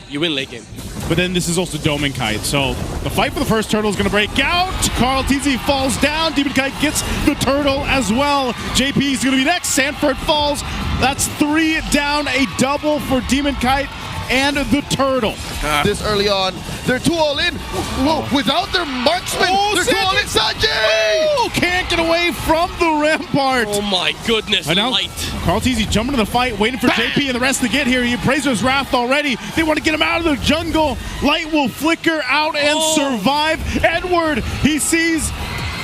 You win late game. But then this is also Dome and Kite. So the fight for the first turtle is going to break out. Carl TZ falls down. Demon Kite gets the turtle as well. JP is going to be next. Sanford falls. That's 3 down. A double for Demon Kite and the turtle. This early on, they're too all in. Whoa, without their marksman, they're too all in. Sanji! Oh, can't get away from the rampart. Oh my goodness, And now, Light. Carl TZ jumping to the fight, waiting for JP and the rest to get here. He appraises Wrath already. They want to get him out of the jungle. Light will flicker out and survive. Edward, he sees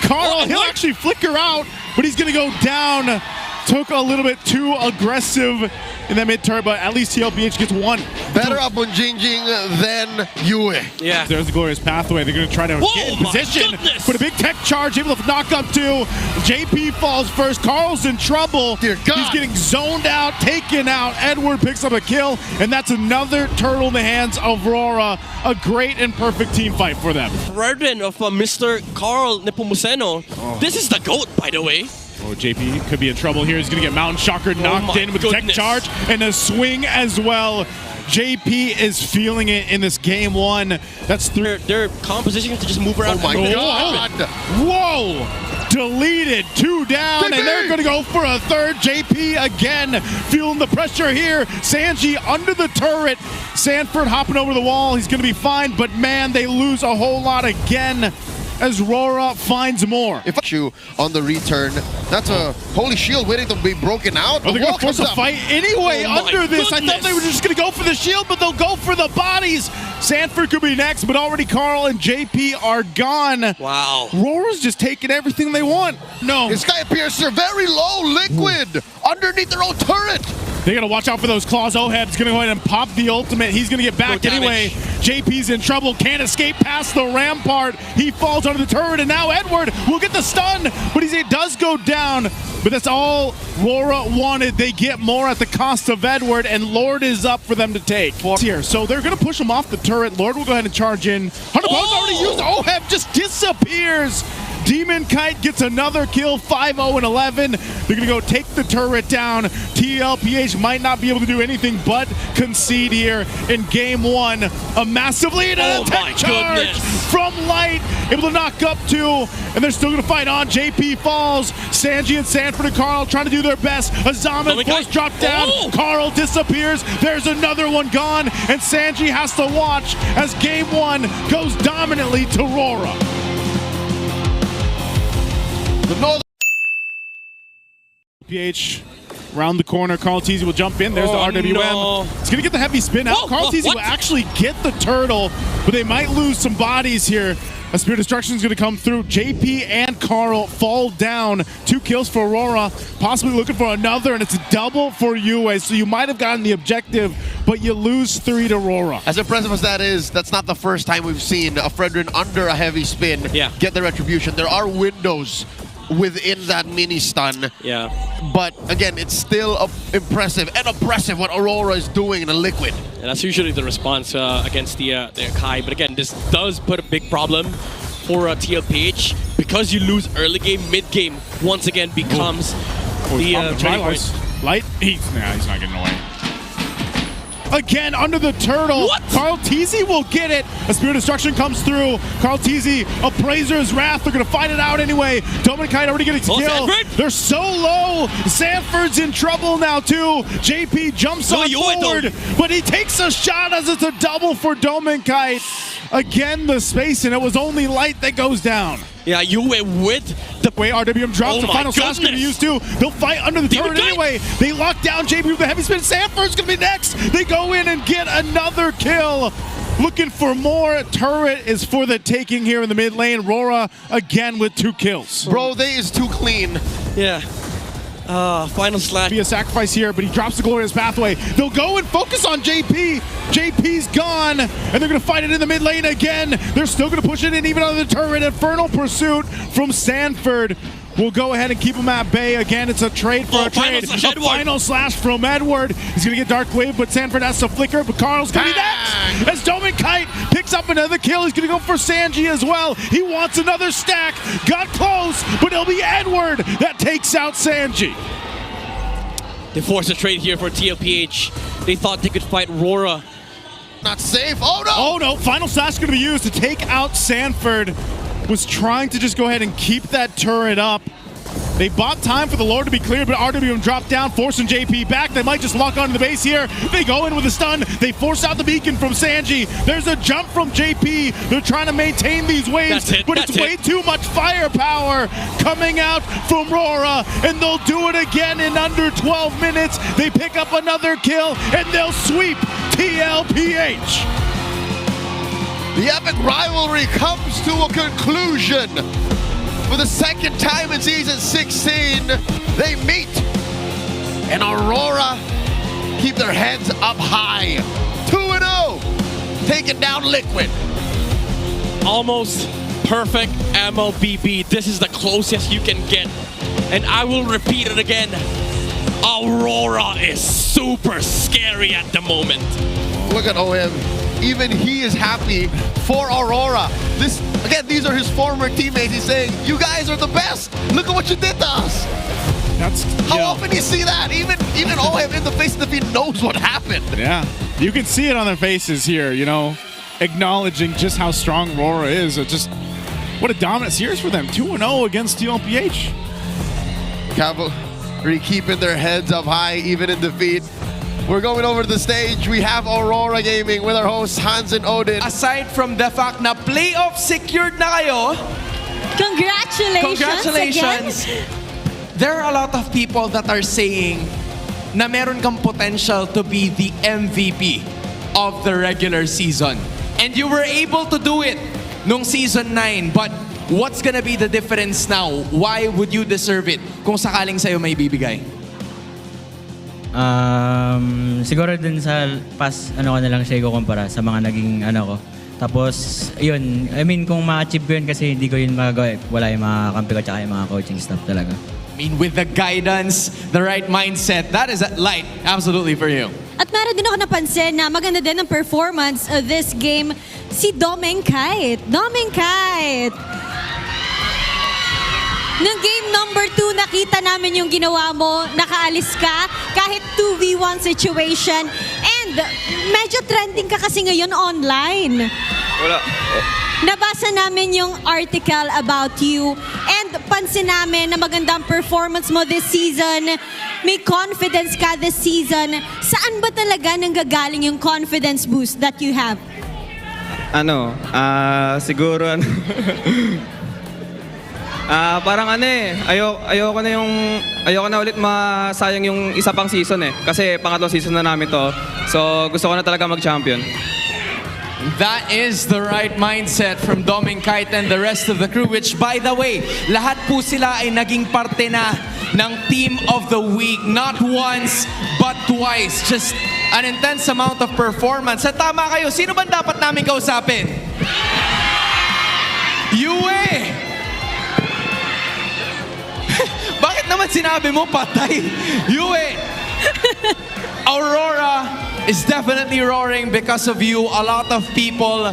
Carl. He'll actually flicker out, but he's going to go down. Took a little bit too aggressive in that mid-turn, but at least TLPH gets one. Better up on Jingjing than Yue. Yeah. There's the glorious pathway. They're going to try to get in position. Put a big tech charge, able to knock up two. JP falls first. Carl's in trouble. Dear God. He's getting zoned out, taken out. Edward picks up a kill, and that's another turtle in the hands of Aurora. A great and perfect team fight for them. Brethren of Mr. Carl Nepomuceno. This is the GOAT, by the way. Oh, JP could be in trouble here. He's going to get Mountain Shocker knocked in with a tech charge and a swing as well. JP is feeling it in this game one. That's their composition to just move around. Oh my God! Whoa! Deleted, 2 down, and they're going to go for a third. JP again feeling the pressure here. Sanji under the turret. Sanford hopping over the wall. He's going to be fine, but man, they lose a whole lot again as Aurora finds more. If you on the return, that's a holy shield waiting to be broken out. Oh, they're going to force a fight anyway under this. I thought they were just going to go for the shield, but they'll go for the bodies. Sanford could be next, but already Carl and JP are gone. Wow. Aurora's just taking everything they want. No. This Sky Piercer very low, liquid, underneath their own turret. They got to watch out for those claws. Oheb's going to go ahead and pop the ultimate. He's going to get back anyway. JP's in trouble. Can't escape past the rampart. He falls under the turret, and now Edward will get the stun, but he does go down. But that's all Aurora wanted. They get more at the cost of Edward, and Lord is up for them to take. Here, so they're going to push him off the turret. Lord will go ahead and charge in. 100 points already used. Oheb just disappears. Demon Kite gets another kill, 5-0-11. They're going to go take the turret down. TLPH might not be able to do anything but concede here in game one. A massive lead and a tech charge from Light. Able to knock up two, and they're still going to fight on. JP falls. Sanji and Sanford and Carl trying to do their best. Azaman force drop down. Carl disappears. There's another one gone, and Sanji has to watch as game one goes dominantly to Aurora. PH around the corner. Carl TZ will jump in. There's the RWM. No. It's going to get the heavy spin out. Carl TZ will actually get the turtle, but they might lose some bodies here. A Spear Destruction is going to come through. JP and Carl fall down. 2 kills for Aurora. Possibly looking for another, and it's a double for Yue. So you might have gotten the objective, but you lose 3 to Aurora. As impressive as that is, that's not the first time we've seen a Fredrin under a heavy spin get the retribution. There are windows within that mini stun. Yeah. But again, it's still impressive and oppressive what Aurora is doing in a liquid. And that's usually the response against the Kai. But again, this does put a big problem for TLPH because you lose early game, mid game once again becomes the turning point. Light, he's not getting away. Again, under the turtle. What? Carl TZ will get it. A Spear Destruction comes through. Carl TZ, Appraiser's Wrath. They're going to fight it out anyway. Dome and Kite already getting killed. Sanford? They're so low. Sanford's in trouble now, too. JP jumps on forward, but he takes a shot as it's a double for Dome and Kite. Again, the space, and it was only Light that goes down. Yeah, you went with the way RWM drops the final slash going to be used to. They'll fight under the turret anyway. They lock down JP with the heavy spin. Sanford's going to be next. They go in and get another kill. Looking for more. Turret is for the taking here in the mid lane. Aurora again with 2 kills. Bro, they is too clean. Yeah. Final slash. Be a sacrifice here, but he drops the glorious pathway. They'll go and focus on JP. JP's gone, and they're going to fight it in the mid lane again. They're still going to push it in even under the turret. Infernal Pursuit from Sanford will go ahead and keep him at bay. Again, it's a trade for a trade. A final slash from Edward. He's going to get Dark Wave, but Sanford has to flicker, but Carl's going to be next. As Dome and Kite picks up another kill, he's going to go for Sanji as well. He wants another stack. Got close, but it'll be Edward that takes out Sanji. They forced a trade here for TLPH. They thought they could fight Aurora not safe. Oh no! Oh no, final slash going to be used to take out Sanford. Was trying to just go ahead and keep that turret up. They bought time for the Lord to be cleared, but RWM dropped down, forcing JP back. They might just walk onto the base here. They go in with a stun. They force out the beacon from Sanji. There's a jump from JP. They're trying to maintain these waves, but it's way too much firepower coming out from Aurora, and they'll do it again in under 12 minutes. They pick up another kill, and they'll sweep TLPH. The epic rivalry comes to a conclusion. For the second time in Season 16, they meet, and Aurora keep their heads up high. 2-0, taking down Liquid. Almost perfect MLBB. This is the closest you can get. And I will repeat it again. Aurora is super scary at the moment. Look at OM. Even he is happy for Aurora. These are his former teammates. He's saying, you guys are the best. Look at what you did to us. How often do you see that? Even OM in the face of the field knows what happened. Yeah, you can see it on their faces here, you know, acknowledging just how strong Aurora is. Just what a dominant series for them. 2-0 against TLPH. Cavalry keeping their heads up high even in defeat. We're going over to the stage. We have Aurora Gaming with our hosts Hans and Odin. Aside from the fact na playoff secured na kayo, Congratulations again. There are a lot of people that are saying na meron kang potential to be the MVP of the regular season. And you were able to do it nung season 9. But what's gonna be the difference now? Why would you deserve it kung sakaling sa'yo may bibigay? Siguro dun sa past ko na lang siya ikukumpara sa mga naging ko. Tapos, yun, I mean, kung ma-achieve ko yun kasi hindi ko yun magagawa. Wala yung mga kampi ko tsaka yung mga coaching staff talaga. I mean, with the guidance, the right mindset, that is light, absolutely for you. At meron din ako napansin na maganda din ang performance of this game si Domeng Kite. Nung game number 2, nakita namin yung ginawa mo, nakaalis ka, kahit 2v1 situation. And medyo trending ka kasi ngayon online. Wala. Nabasa namin yung article about you and pansin namin na magandang performance mo this season. May confidence ka this season. Saan ba talaga nanggagaling yung confidence boost that you have? Siguro parang ayoko na ulit masayang yung isa pang season kasi pangatlong season na namin to. So gusto ko na talaga mag-champion. That is the right mindset from Domeng Kite and the rest of the crew, which by the way, lahat po sila ay naging parte na ng Team of the Week. Not once, but twice. Just an intense amount of performance. At tama kayo, sino ba dapat namin kausapin? Yue! Bakit naman sinabi mo patay? Yue! Aurora is definitely roaring because of you. A lot of people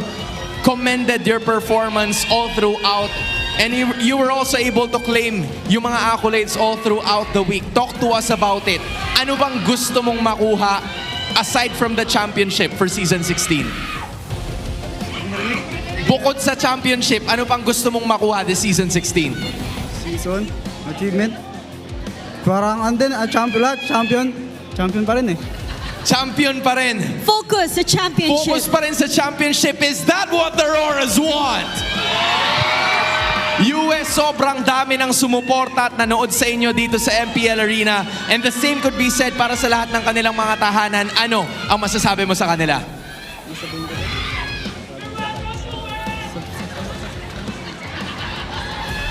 commended your performance all throughout. And you were also able to claim yung mga accolades all throughout the week. Talk to us about it. Ano bang gusto mong makuha aside from the championship for Season 16? Bukod sa championship, ano pang gusto mong makuha this Season 16? Season, achievement. Parang champion pa rin eh. Champion pa rin. Focus sa championship. Focus pa rin sa championship. Is that what the Auroras want? US, sobrang dami ng sumuporta at nanood sa inyo dito sa MPL Arena. And the same could be said para sa lahat ng kanilang mga tahanan. Ano ang masasabi mo sa kanila?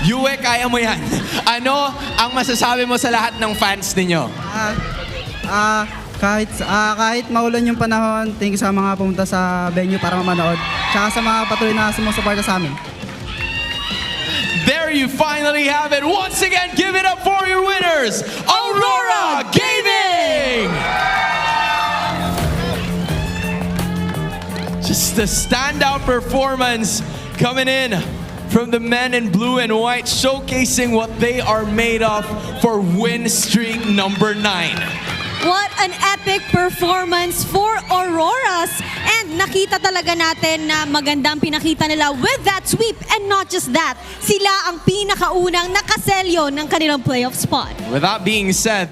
Yue, kaya mo yan. Ano ang masasabi mo sa lahat ng fans ninyo? Kahit maulan yung panahon, thank you sa mga pumunta sa venue para manood. Tsaka sa mga patuloy na sumusuporta sa amin. There you finally have it. Once again, give it up for your winners, Aurora Gaming! Just a standout performance coming in from the men in blue and white, showcasing what they are made of for win streak number 9. What an epic performance for Auroras. And nakita talaga natin na magandang pinakita nila with that sweep. And not just that, sila ang pinakaunang nakaselyo ng kanilang playoff spot. With that being said,